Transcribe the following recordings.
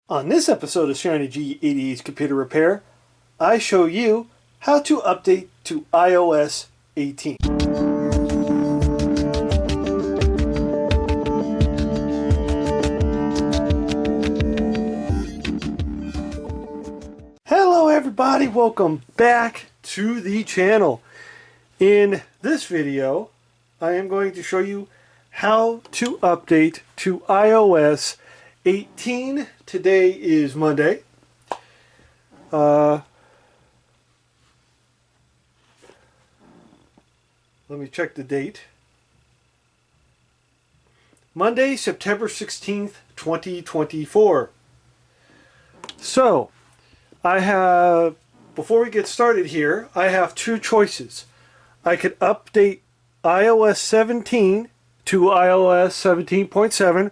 On this episode of Shiny G88's Computer Repair, I show you how to update to iOS 18. Hello everybody, welcome back to the channel. In this video, I am going to show you how to update to iOS 18. Today is Monday. Let me check the date. Monday, September 16th, 2024. So, before we get started here, I have two choices. I could update iOS 17 to iOS 17.7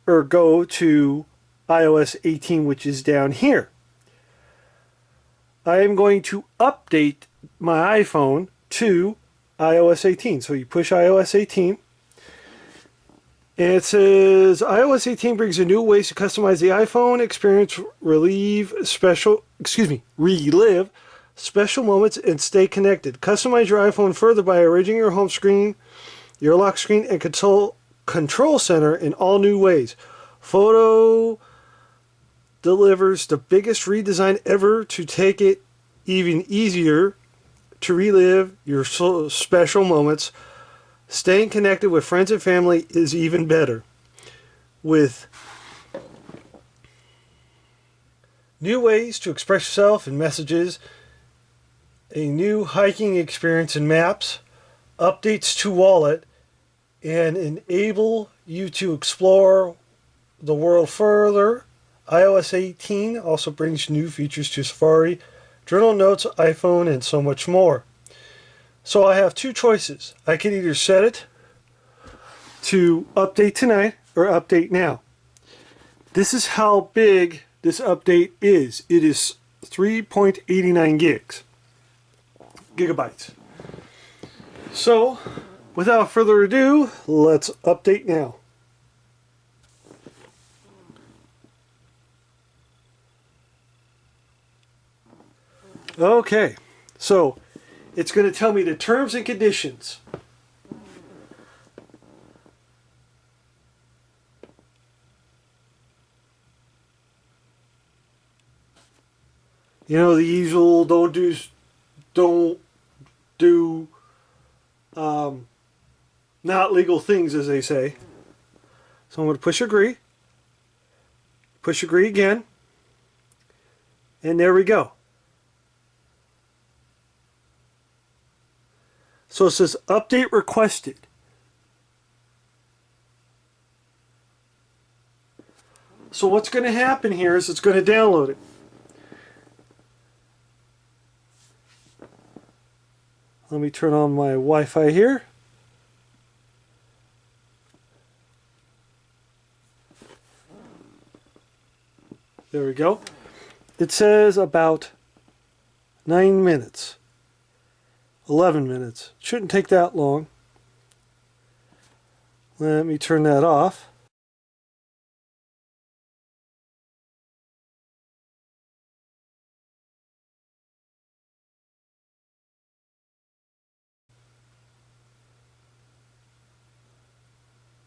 or go to iOS 18, which is down here. I am going to update my iPhone to iOS 18. So you push iOS 18 and it says iOS 18 brings a new ways to customize the iPhone experience, relive special moments and stay connected. Customize your iPhone further by arranging your home screen, your lock screen and control center in all new ways. Photo delivers the biggest redesign ever to take it even easier to relive your special moments. Staying connected with friends and family is even better. With new ways to express yourself in messages, a new hiking experience in maps, updates to wallet, and enable you to explore the world further. iOS 18 also brings new features to Safari, Journal Notes, iPhone, and so much more. So I have two choices. I can either set it to update tonight or update now. This is how big this update is. It is 3.89 gigabytes. So, without further ado, let's update now. Okay, so it's going to tell me the terms and conditions. You know, the usual don't do not legal things, as they say. So I'm going to push agree again, and there we go. So it says update requested. So what's going to happen here is it's going to download it. Let me turn on my Wi-Fi here. There we go. It says about 9 minutes. 11 minutes. Shouldn't take that long. Let me turn that off.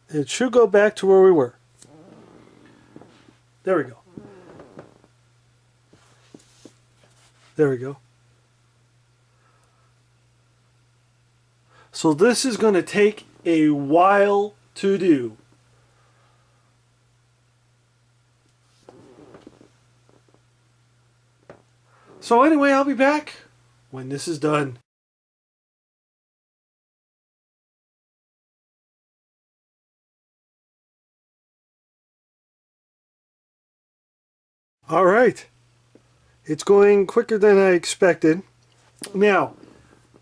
It should go back to where we were. There we go. There we go. So this is going to take a while to do. So anyway, I'll be back when this is done. All right. It's going quicker than I expected. Now,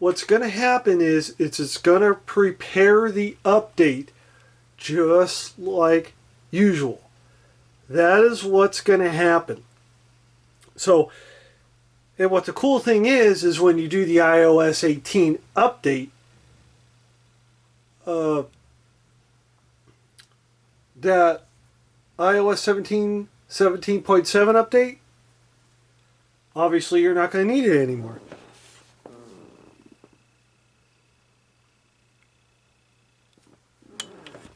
what's going to happen is it's going to prepare the update just like usual. That is what's going to happen. So, and what the cool thing is when you do the iOS 18 update, that iOS 17.7 update, obviously you're not going to need it anymore.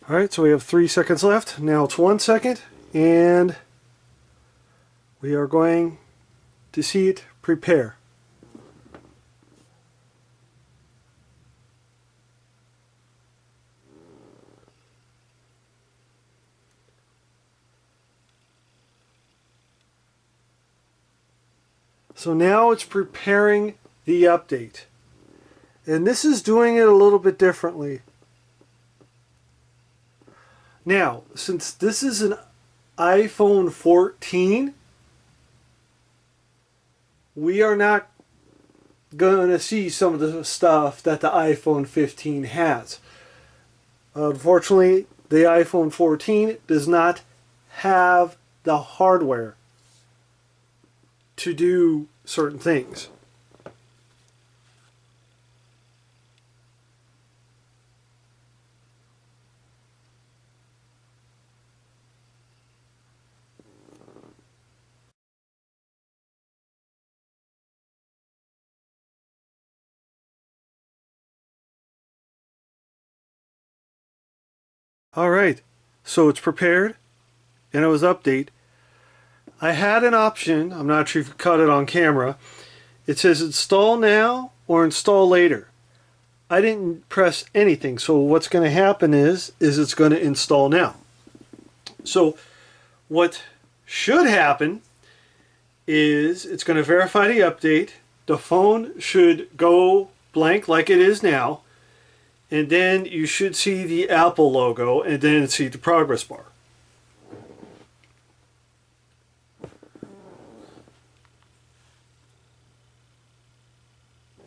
Alright, so we have 3 seconds left. Now it's 1 second, and we are going to see it prepare. So now it's preparing the update. And this is doing it a little bit differently. Now, since this is an iPhone 14, we are not going to see some of the stuff that the iPhone 15 has. Unfortunately, the iPhone 14 does not have the hardware to do certain things. Alright, so it's prepared and it was updated. I had an option, I'm not sure if you caught it on camera. It says install now or install later. I didn't press anything, so what's going to happen is it's going to install now. So what should happen is it's going to verify the update. The phone should go blank like it is now, and then you should see the Apple logo and then see the progress bar.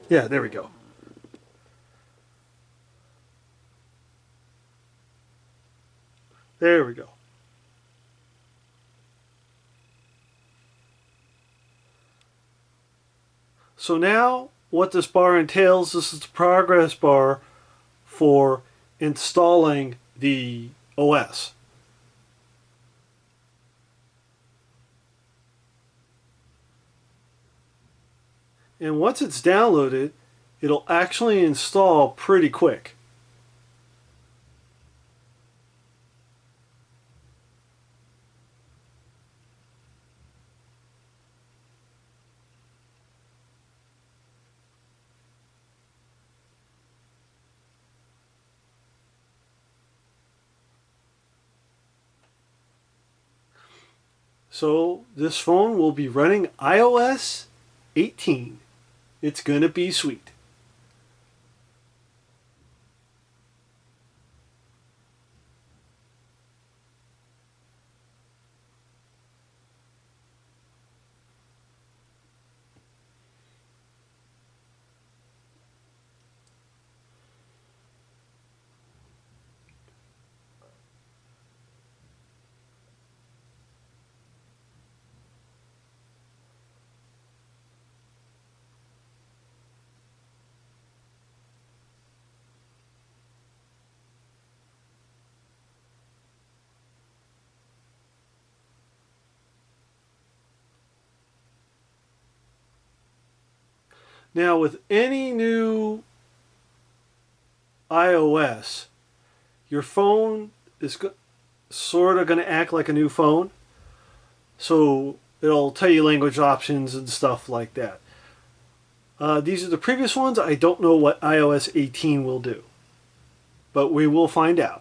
Yeah, there we go. There we go. So now what this bar entails, this is the progress bar for installing the OS. And once it's downloaded, it'll actually install pretty quick. So this phone will be running iOS 18. It's gonna be sweet. Now with any new iOS, your phone is sort of going to act like a new phone. So it'll tell you language options and stuff like that. These are the previous ones. I don't know what iOS 18 will do, but we will find out.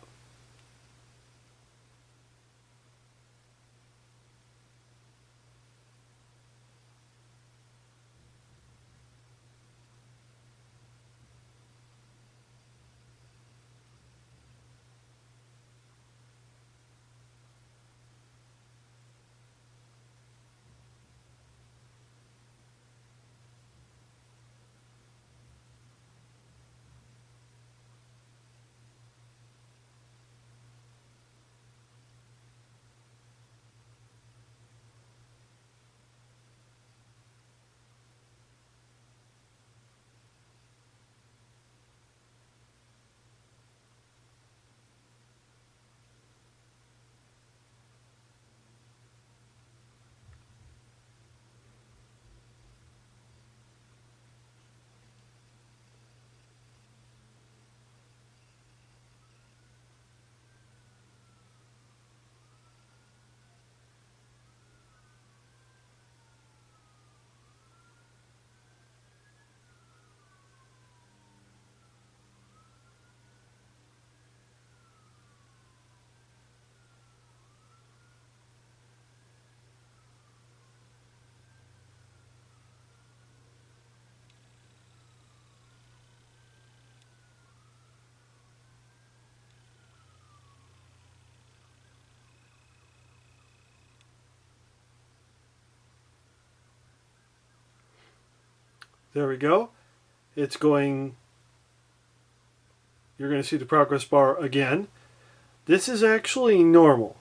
There we go. It's going, you're going to see the progress bar again. This is actually normal.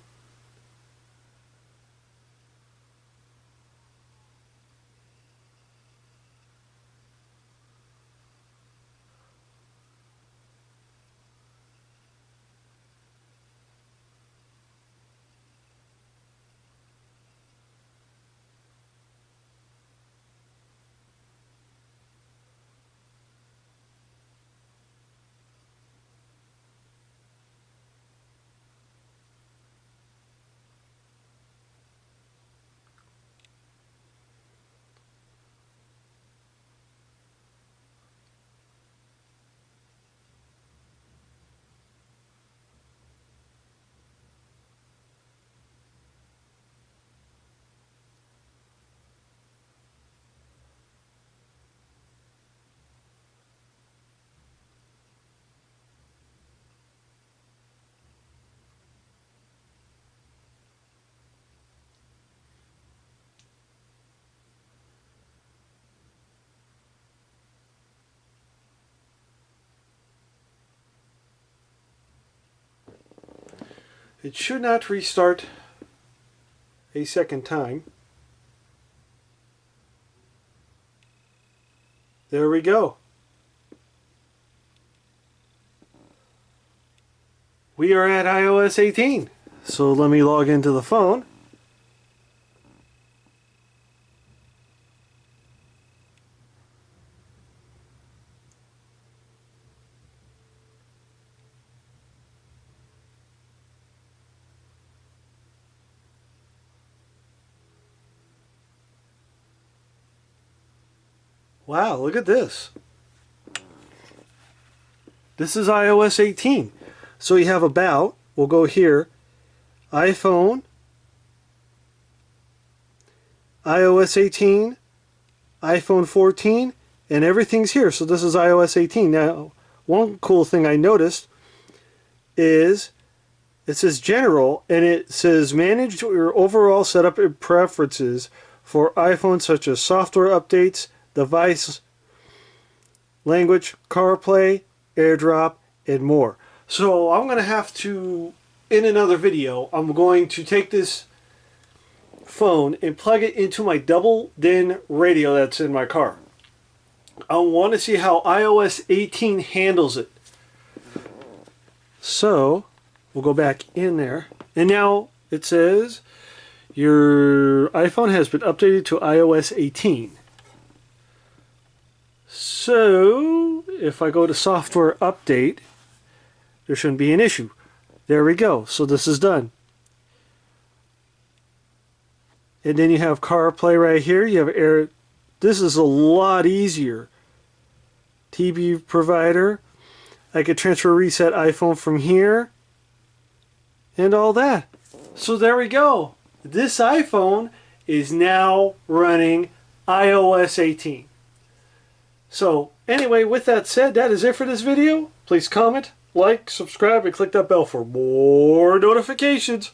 It should not restart a second time. There we go. We are at iOS 18. So let me log into the phone. Wow, look at this. This is iOS 18. So you have about, we'll go here, iPhone, iOS 18, iPhone 14, and everything's here. So this is iOS 18. Now, one cool thing I noticed is it says General, and it says Manage your overall setup and preferences for iPhone, such as software updates, device, language, CarPlay, AirDrop, and more. So I'm going to have to, in another video, I'm going to take this phone and plug it into my double DIN radio that's in my car. I want to see how iOS 18 handles it. So we'll go back in there, and now it says your iPhone has been updated to iOS 18. So if I go to software update, there shouldn't be an issue. There we go. So this is done. And then you have CarPlay right here. You have Air. This is a lot easier. TV provider. I could transfer reset iPhone from here. And all that. So there we go. This iPhone is now running iOS 18. So anyway, with that said, that is it for this video. Please comment, like, subscribe, and click that bell for more notifications.